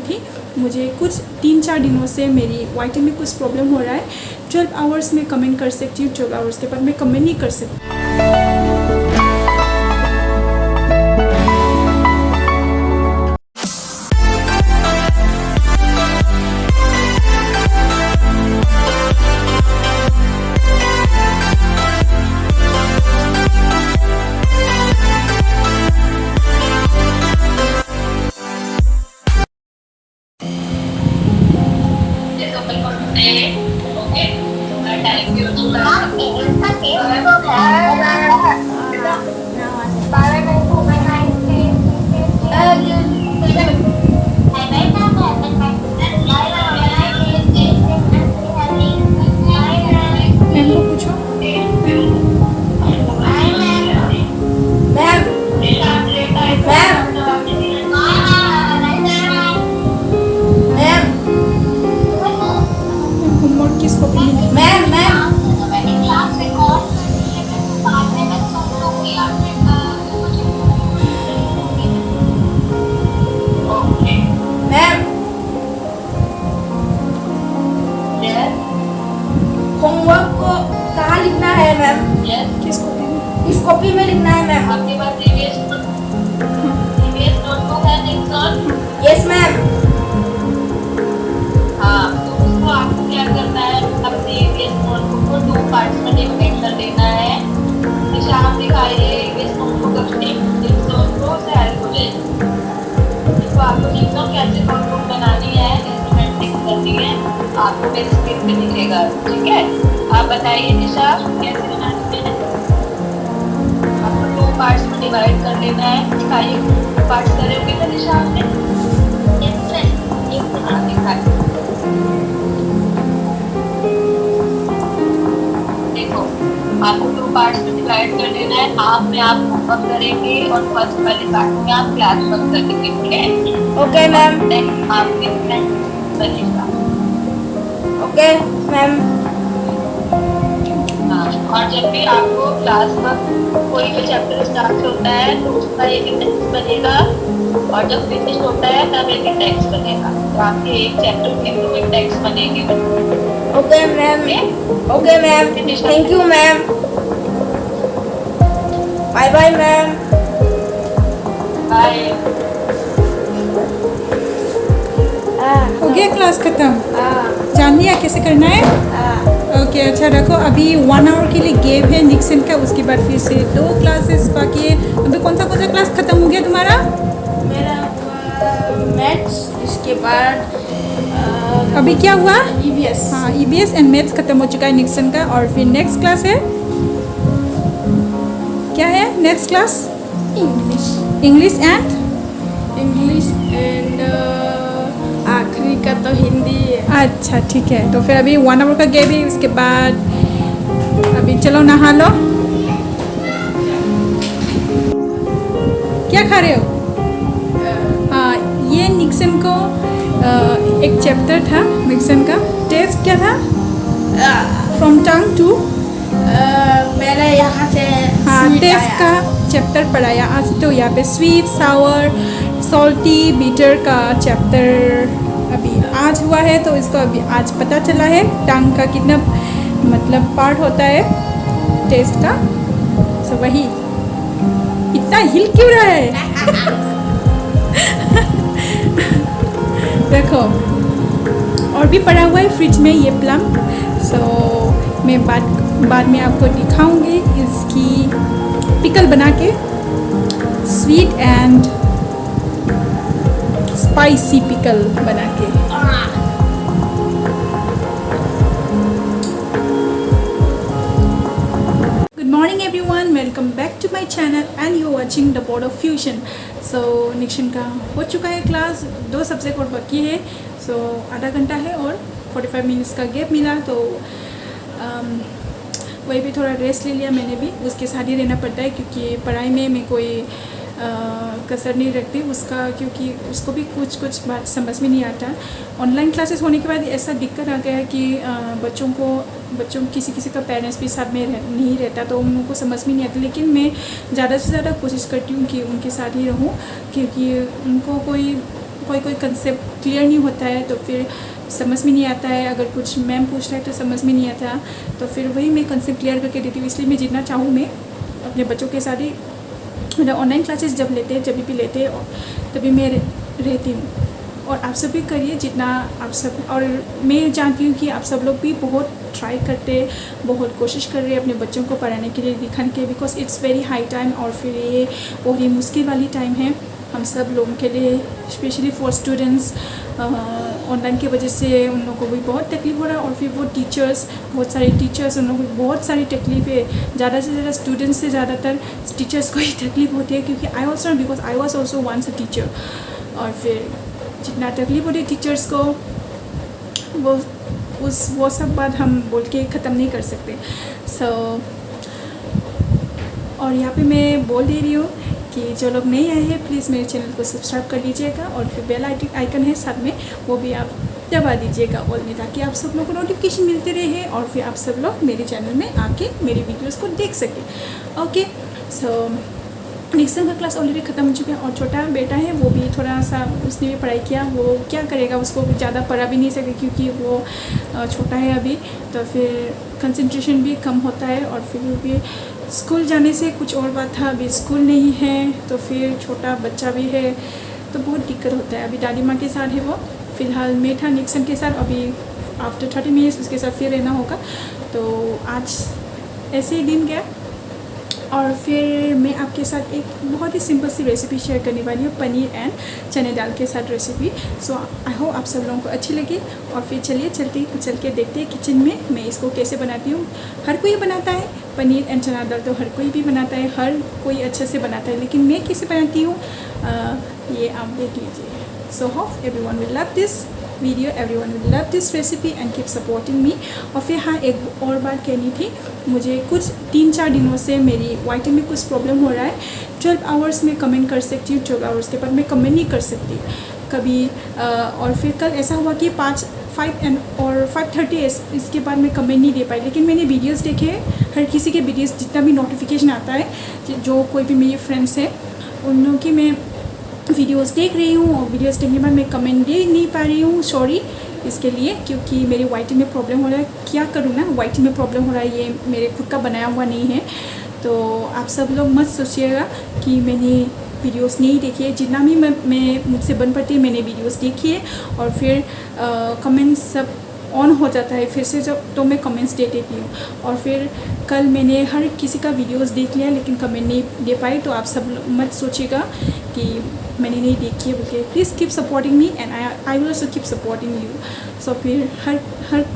थी। मुझे कुछ 3-4 दिनों से मेरी वाइटी में कुछ प्रॉब्लम हो रहा है। 12 आवर्स में कमेंट कर सकती हूँ, 12 आवर्स के बाद मैं कमेंट नहीं कर सकती। होमवर्क को कहाँ लिखना है मैम? किस कॉपी में? इस कॉपी में लिखना है मैम। आपके पास प्रीवियस नोटबुक है निक्सन? Yes ma'am. हाँ, तो उसको आपको क्या करना है, अपने प्रीवियस नोटबुक को 2 पार्ट्स में डिवाइड कर देना है। जैसे आप दिखाइए प्रीवियस नोटबुक अपनी निक्सन को से हेल्प हो जाएगी। तो आपको निक्सन कैसे नोटबुक बनानी है, इंस्ट्रूमेंटिंग करनी है, आपको मेरी स्क्रीन पे दिखेगा, ठीक है? आप बताइए निशा कैसे बनानी है? आपको 2 पार्ट्स में डिवाइड कर लेना है। दिखाइए पार्ट्स करोगे ना निशा आपने? हाँ, दिखाइए। देखो, आपको 2 पार्ट्स में डिवाइड कर लेना है। हाफ में आप होमवर्क करेंगे और फर्स्ट वाले पार्ट में आप क्लास वर्क करेंगे, ठीक है? Okay ma'am. आपके फ्रेंड बनेगा। Okay ma'am. हाँ, और जब भी आपको क्लास वर्क कोई भी चैप्टर स्टार्ट होता है तो उसका एक इंडेक्स बनेगा, और जब फिनिश होता है तब एक इंडेक्स बनेगा। तो आपके एक चैप्टर के 2 इंडेक्स बनेंगे। Okay ma'am. Okay ma'am, thank you ma'am. Bye bye ma'am. Bye. हो गया क्लास खत्म? जान लिया कैसे करना है? ओके, अच्छा रखो। अभी 1 आवर के लिए गेप है निक्सन का, उसके बाद फिर से 2 क्लासेस बाकी है। अभी कौन सा क्लास खत्म हो गया तुम्हारा? मेरा मैथ्स, इसके बाद अभी क्या हुआ? EVS। हाँ, EVS एंड मैथ्स खत्म हो चुका है निक्सन का। और फिर नेक्स्ट क्लास है, क्या है नेक्स्ट क्लास? इंग्लिश एंड आखिरी का तो हिंदी है। अच्छा ठीक है, तो फिर अभी 1 आवर का गेप है। उसके बाद अभी चलो नहा लो। क्या खा रहे हो? हाँ, ये निक्सन को एक चैप्टर था निक्सन का। टेस्ट क्या था? From tongue to. मैंने यहाँ से हाँ, टेस्ट का चैप्टर पढ़ाया आज। तो यहाँ पे स्वीट, सावर, सॉल्टी, बीटर का चैप्टर अभी आज हुआ है। तो इसको अभी आज पता चला है टंग का कितना मतलब पार्ट होता है टेस्ट का। सो वही इतना हिल क्यों रहा है? देखो, और भी पड़ा हुआ है फ्रिज में ये प्लम। सो मैं बाद में आपको दिखाऊंगी इसकी पिकल बना के, स्वीट एंड स्पाइसी पिकल बना के। Good morning everyone, welcome back to my channel and you watching the board of fusion. So निक्सन का हो चुका है क्लास, 2 सब्जेक्ट और बाकी है। सो आधा घंटा है और 45 मिनट्स का गैप मिला। तो वही भी थोड़ा रेस्ट ले लिया मैंने भी। उसके साथ ही रहना पड़ता है क्योंकि पढ़ाई में मैं कोई कसर नहीं रखती उसका, क्योंकि उसको भी कुछ बात समझ में नहीं आता। ऑनलाइन क्लासेस होने के बाद ऐसा दिक्कत आ गया है कि बच्चों किसी का पेरेंट्स भी साथ में नहीं रहता, तो उन लोगों को समझ में नहीं आता। लेकिन मैं ज़्यादा से ज़्यादा कोशिश करती हूँ कि उनके साथ ही रहूँ, क्योंकि उनको कोई कोई कोई कंसेप्ट क्लियर नहीं होता है तो फिर समझ में नहीं आता है, अगर कुछ मैम पूछ रहा है तो समझ में नहीं आता, तो फिर वही मैं कंसेप्ट क्लियर करके देती हूँ। इसलिए मैं जितना चाहूँ मैं अपने बच्चों के साथ ही मतलब ऑनलाइन क्लासेस जब भी लेते तभी मैं रहती हूँ। और आप सब भी करिए जितना आप सब, और मैं जानती हूँ कि आप सब लोग भी बहुत ट्राई करते, बहुत कोशिश कर रहे हैं अपने बच्चों को पढ़ाने के लिए, दिखाने के लिए, because it's very high time. और फिर ये बहुत ही मुश्किल वाली टाइम है हम सब लोगों के लिए, स्पेशली फॉर स्टूडेंट्स। ऑनलाइन की वजह से उन लोगों को भी बहुत तकलीफ हो रहा है, और फिर वो टीचर्स, बहुत सारे टीचर्स, उन लोगों को बहुत सारी तकलीफ है। ज़्यादा से ज़्यादा स्टूडेंट्स से ज़्यादातर टीचर्स को ही तकलीफ होती है, क्योंकि I also, because I was also once a teacher. और फिर जितना तकलीफ होती है टीचर्स को, वो सब बात हम बोल के ख़त्म नहीं कर सकते। और यहाँ पे मैं बोल दे रही हूँ कि जो लोग नए आए हैं प्लीज़ मेरे चैनल को सब्सक्राइब कर लीजिएगा, और फिर बेल आइकन है साथ में, वो भी आप दबा दीजिएगा ऑल में, ताकि आप सब लोग को नोटिफिकेशन मिलते रहे और फिर आप सब लोग मेरे चैनल में आके मेरी वीडियोस को देख सकें। ओके, सो निक्सन का क्लास ऑलरेडी ख़त्म हो चुका है, और छोटा बेटा है वो भी थोड़ा सा, उसने भी पढ़ाई किया, वो क्या करेगा, उसको ज़्यादा पढ़ा भी नहीं सके क्योंकि वो छोटा है अभी, तो फिर कंसंट्रेशन भी कम होता है। और फिर भी स्कूल जाने से कुछ और बात था, अभी स्कूल नहीं है तो फिर छोटा बच्चा भी है तो बहुत दिक्कत होता है। अभी दादी माँ के साथ है वो, फ़िलहाल मैं था निक्सन के साथ, अभी आफ्टर 30 मिनट्स उसके साथ फिर रहना होगा। तो आज ऐसे ही दिन गया, और फिर मैं आपके साथ एक बहुत ही सिंपल सी रेसिपी शेयर करने वाली हूँ, पनीर एंड चने दाल के साथ रेसिपी। सो आई होप आप सब लोगों को अच्छी लगी। और फिर चलिए चल के देखते हैं किचन में मैं इसको कैसे बनाती हूँ। हर कोई बनाता है पनीर एंड चना दाल, तो हर कोई भी बनाता है, हर कोई अच्छे से बनाता है, लेकिन मैं कैसे बनाती हूँ ये आप देख लीजिए। So hope everyone will love this video, everyone will love this recipe and keep supporting मी। और फिर हाँ, एक और बात कहनी थी, मुझे कुछ 3-4 दिनों से मेरी वाइटिंग में कुछ प्रॉब्लम हो रहा है। 12 आवर्स में कमेंट कर सकती हूँ, 12 आवर्स के बाद मैं कमेंट नहीं कर सकती कभी। और फिर कल ऐसा हुआ कि 5:30 इसके बाद मैं कमेंट नहीं दे पाई, लेकिन मैंने वीडियोस देखे, हर किसी के वीडियोस जितना भी नोटिफिकेशन आता है, जो कोई भी मेरी फ्रेंड्स है उन लोगों की मैं वीडियोस देख रही हूँ, और वीडियोस देखने के बाद मैं कमेंट दे नहीं पा रही हूँ, सॉरी इसके लिए, क्योंकि मेरी वाइटिंग में प्रॉब्लम हो रहा है। क्या करूँ ना, वाइटिंग में प्रॉब्लम हो रहा है, ये मेरे खुद का बनाया हुआ नहीं है। तो आप सब लोग मत सोचिएगा कि मैंने वीडियोस नहीं देखी है, जितना भी मैं मुझसे बन पड़ती है मैंने वीडियोस देखी है, और फिर कमेंट्स सब ऑन हो जाता है फिर से जब, तो मैं कमेंट्स दे देती हूँ। और फिर कल मैंने हर किसी का वीडियोस देख लिया लेकिन कमेंट नहीं दे पाई, तो आप सब मत सोचिएगा कि मैंने नहीं देखी है बोल। Please keep supporting me and I will also keep supporting you. So फिर हर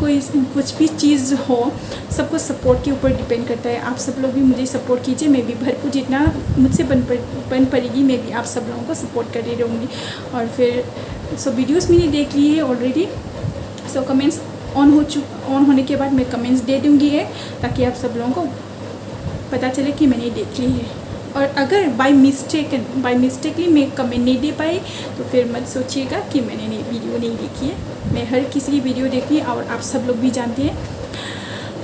कोई कुछ भी चीज़ हो, सब कुछ सपोर्ट के ऊपर डिपेंड करता है। आप सब लोग भी मुझे सपोर्ट कीजिए, मैं भी भरपूर जितना मुझसे बन पड़ेगी मैं भी आप सब लोगों को सपोर्ट कर रही रहूँगी। और फिर वीडियोज़ मैंने देख ली है ऑलरेडी, सो कमेंट्स ऑन होने के बाद मैं कमेंट्स दे दूँगी ताकि आप सब लोगों को पता चले कि मैंने देख ली है। और अगर बाय मिस्टेकली मैं कमेंट नहीं दे पाई तो फिर मत सोचिएगा कि मैंने वीडियो नहीं देखी है। मैं हर किसी की वीडियो देखती हूँ और आप सब लोग भी जानते हैं।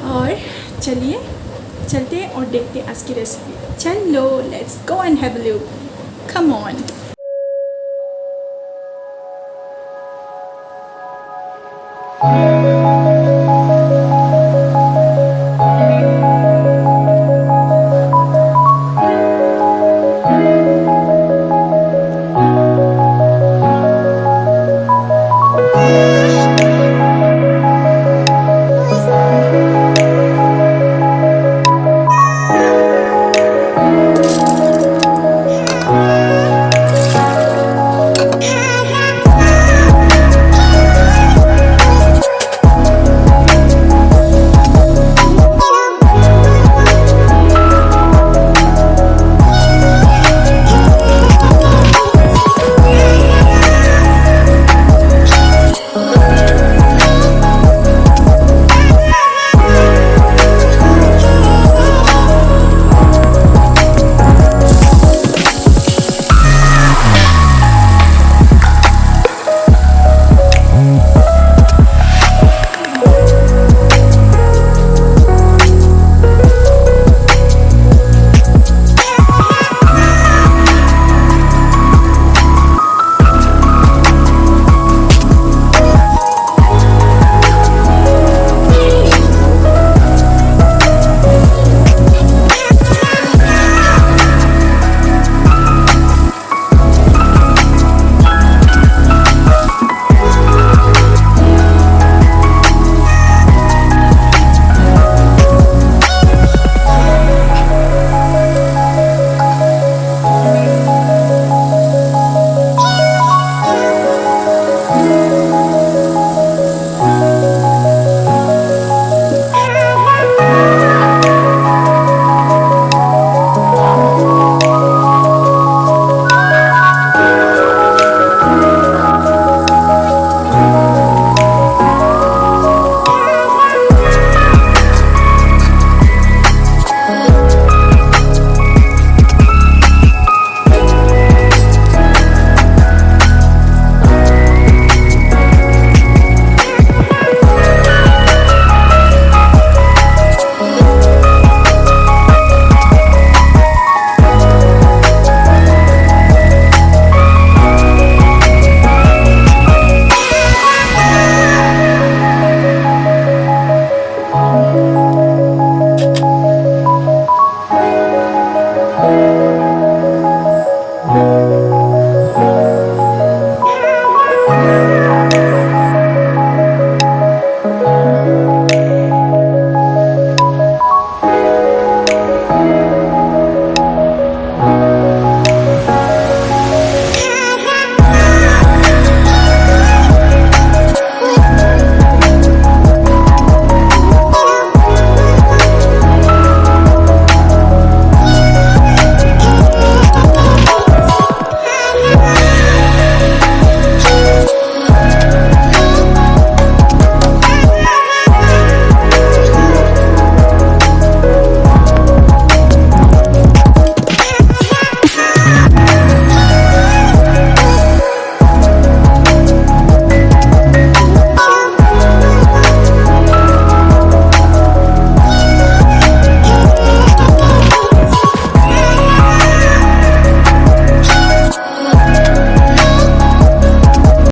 और चलिए चलते हैं और देखते हैं आज की रेसिपी। चलो let's go and have a look, come on.